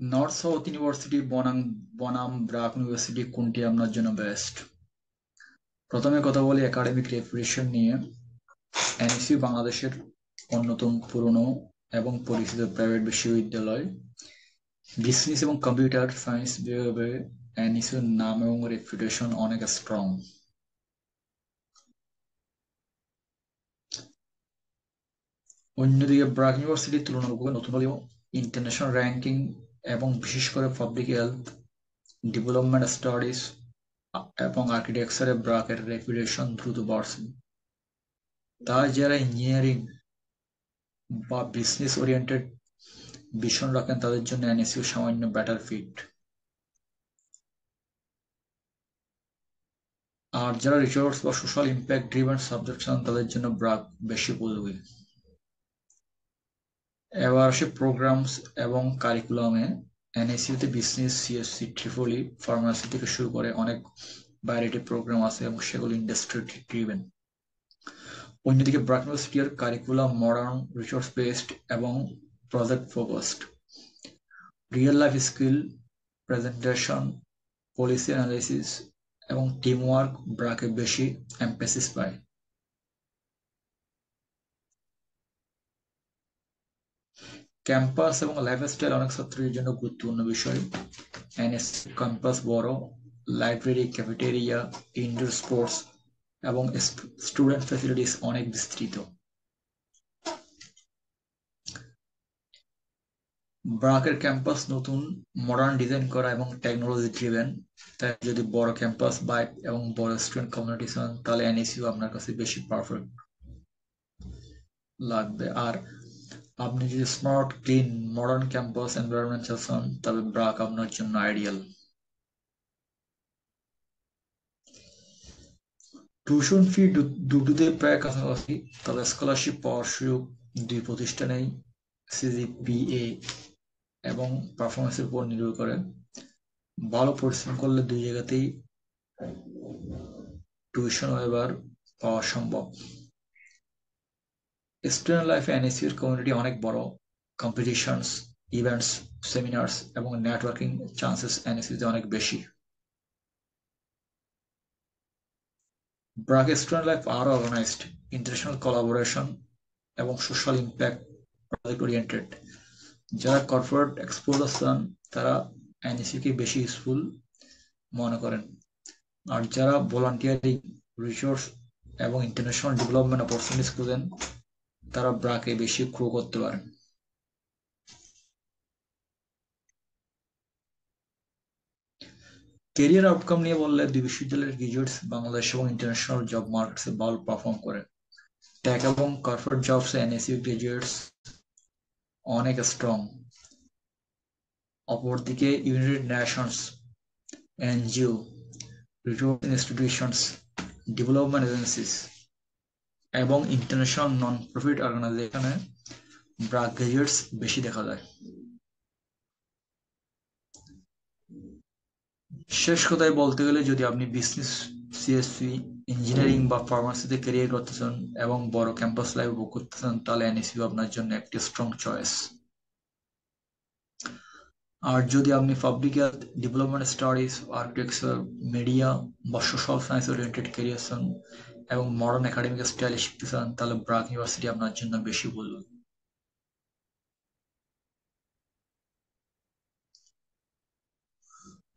North south university বনাম বনাম BRAC university কোনটি আপনার জন্য বেস্ট? প্রথমে কথা বলি একাডেমিক রেপুটেশন নিয়ে। এনএসইউ বাংলাদেশের অন্যতম পুরনো এবং পরিচিত প্রাইভেট বিশ্ববিদ্যালয়। বিজনেস এবং কম্পিউটার সায়েন্স বিভাগে এনএসইউর নাম এবং রেপুটেশন অনেক স্ট্রং। অন্যদিকে ব্রাক ইউনিভার্সিটি তুলনামূলকভাবে নতুন হলেও ইন্টারন্যাশনাল র্যাঙ্কিং এবং বিশেষ করে পাবলিক হেলথ, ডেভেলপমেন্ট স্টাডিজ এবং আর্কিটেকচারে ব্রাকের রেপুটেশন দ্রুত বাড়ছে। তাই যারা ইঞ্জিনিয়ারিং বা বিজনেস ওরিয়েন্টেড ভিশন রাখেন তাদের জন্য এনএসইউ সামান্য বেটার ফিট। আর যারা রিসোর্স বা সোশ্যাল ইম্প্যাক্ট ড্রিভেন সাবজেক্ট চান তাদের জন্য ব্রাক বেশি উপযোগী। এবার আসে প্রোগ্রামস এবং কারিকুলামে। এনএসইউতে বিজনেস, সিএসসি, ট্রিপলি, ফার্মাসি থেকে শুরু করে অনেক ভ্যারাইটি প্রোগ্রাম আছে এবং সেগুলো ইন্ডাস্ট্রি ড্রিভেন। অন্যদিকে ব্রাক ইউনিভার্সিটির কারিকুলাম মডার্ন, রিসোর্স বেসড এবং project focused. Real life skill, presentation, policy analysis এবং টিম ওয়ার্ক ব্রাকে বেশি এমফেসিস পায়। ক্যাম্পাস এবং লাইফস্টাইল অনেক ছাত্রীর জন্য গুরুত্বপূর্ণ বিষয়। এনএসসি ক্যাম্পাস বড়, লাইব্রেরি, ক্যাফেটেরিয়া, ইনডোর স্পোর্টস এবং স্টুডেন্ট ফ্যাসিলিটিস অনেক বিস্তৃত। ব্রাকের ক্যাম্পাস নতুন, মডার্ন ডিজাইন করা এবং টেকনোলজি ড্রিভেন। তাই যদি বড় ক্যাম্পাস বাইক এবং বড় স্টুডেন্ট কমিউনিটি চান তাহলে এনএসইউ আপনার কাছে বেশি পারফেক্ট লাগবে। আর আপনি যদি smart, clean, modern campus environment চান তবে ব্রাক আপনার জন্য আইডিয়াল। টিউশন ফি দুটোতে প্রায় কাছাকাছি, তবে স্কলারশিপ পাওয়ার সুযোগ দুই প্রতিষ্ঠানেই সিজিপিএ এবং পারফরমেন্সের উপর নির্ভর করে। ভালো পরিশ্রম করলে দুই জায়গাতেই টিউশন ওয়েবার পাওয়া সম্ভব। স্টুডেন্ট লাইফে এনএসইউর কমিউনিটি অনেক বড়। কম্পিটিশনস, ইভেন্টস, সেমিনার্স এবং নেটওয়ার্কিং চান্সেস এনএসইউতে অনেক বেশি। ব্রাক স্টুডেন্ট লাইফ আরো অর্গানাইজড, ইন্টারন্যাশনাল কোলাবোরেশন এবং সোশ্যাল ইম্প্যাক্ট প্রজেক্ট ওরিয়েন্টেড। যারা কর্পোরেট এক্সপোজার চান তারা এনএসইউকে বেশি ইউজফুল মনে করেন। আর যারা ভলান্টিয়ারিং, রিসোর্স এবং ইন্টারন্যাশনাল ডেভেলপমেন্ট অপরচুনিটিস খুঁজেন তারা ব্রাকে বেশি গ্রো করতে পারেন। কেরিয়ার আউটকাম নিয়ে বললে দুই বিশ্ববিদ্যালয়ের গ্রাজুয়েটস বাংলাদেশ এবং ইন্টারন্যাশনাল জব মার্কেটসে ভালো পারফর্ম করে। টেক এবং কর্পোরেট জবসে এনএসইউ গ্রাজুয়েটস অনেক স্ট্রং। অপরদিকে United Nations, NGO, resource institutions, development agencies এবং ইন্টারন্যাশনাল নন প্রফিট অর্গানাইজেশনে ব্রাক গ্রাজুয়েটস বেশি দেখা যায়। শেষ কথায় বলতে গেলে যদি আপনি বিজনেস, সিএসসি, ইঞ্জিনিয়ারিং বা ফার্মাসিতে ক্যারিয়ার করতে চান এবং বড় ক্যাম্পাস লাইফ উপভোগ করতে চান তাহলে এনএসইউ আপনার জন্য একটি স্ট্রং চয়েস। আর যদি আপনি public health, development studies, architecture, media বা সোশ্যাল সায়েন্স ওরিয়েন্টেড ক্যারিয়ার চান এবং মডার্ন একাডেমিক স্টাইলে শিখতে চান তাহলে ব্রাক ইউনিভার্সিটি আপনার জন্য বেশি উপযোগী।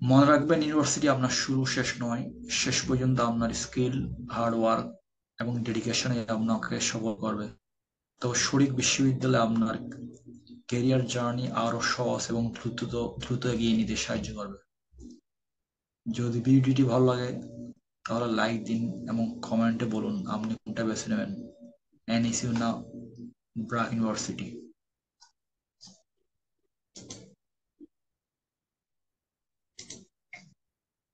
মনে রাখবেন ইউনিভার্সিটি আপনার শুরু শেষ নয়, শেষ পর্যন্ত আপনার স্কিল, হার্ড ওয়ার্ক এবং ডেডিকেশনে আপনাকে সফল করবে। তো সঠিক বিশ্ববিদ্যালয়ে আপনার ক্যারিয়ার জার্নি আরো সহজ এবং দ্রুত এগিয়ে নিতে সাহায্য করবে। যদি ভিডিওটি ভালো লাগে তাহলে লাইক দিন এবং কমেন্টে বলুন আপনি কোনটা বেছে নেবেন, এনএসইউ না ব্রাক ইউনিভার্সিটি।